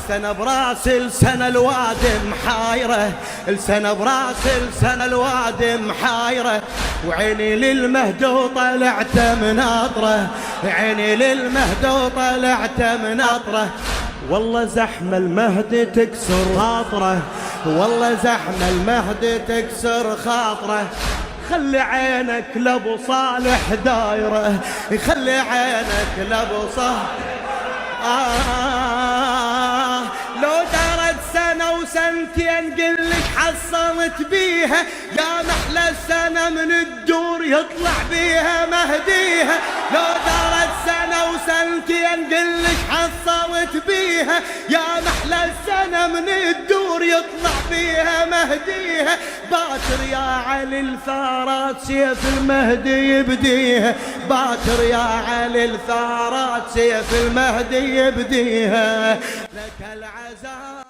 لسنة براسي لسنة الوادي محايرة، لسنة براسي لسنة الوادي محايرة، وعيني للمهد وطلعت مناطره، عيني للمهد وطلعت مناطره. والله زحمة المهد تكسر خاطره، والله زحمة المهد تكسر خاطره. خلي عينك لابو صالح دايره، خلي عينك لابو صالح. لو دارت سنة وسنتين قلك حصلت بيها، يا محلى السنة من الدور يطلع بيها مهديها. لو دارت سنة وسنتين قلك حصلت بيها، يا محلى السنة من الدور يطلع بيها مهديها. باكر يا علي الثارات سيف المهدي يبديها، باكر يا علي الثارات سيف المهدي يبديها. لك العزاء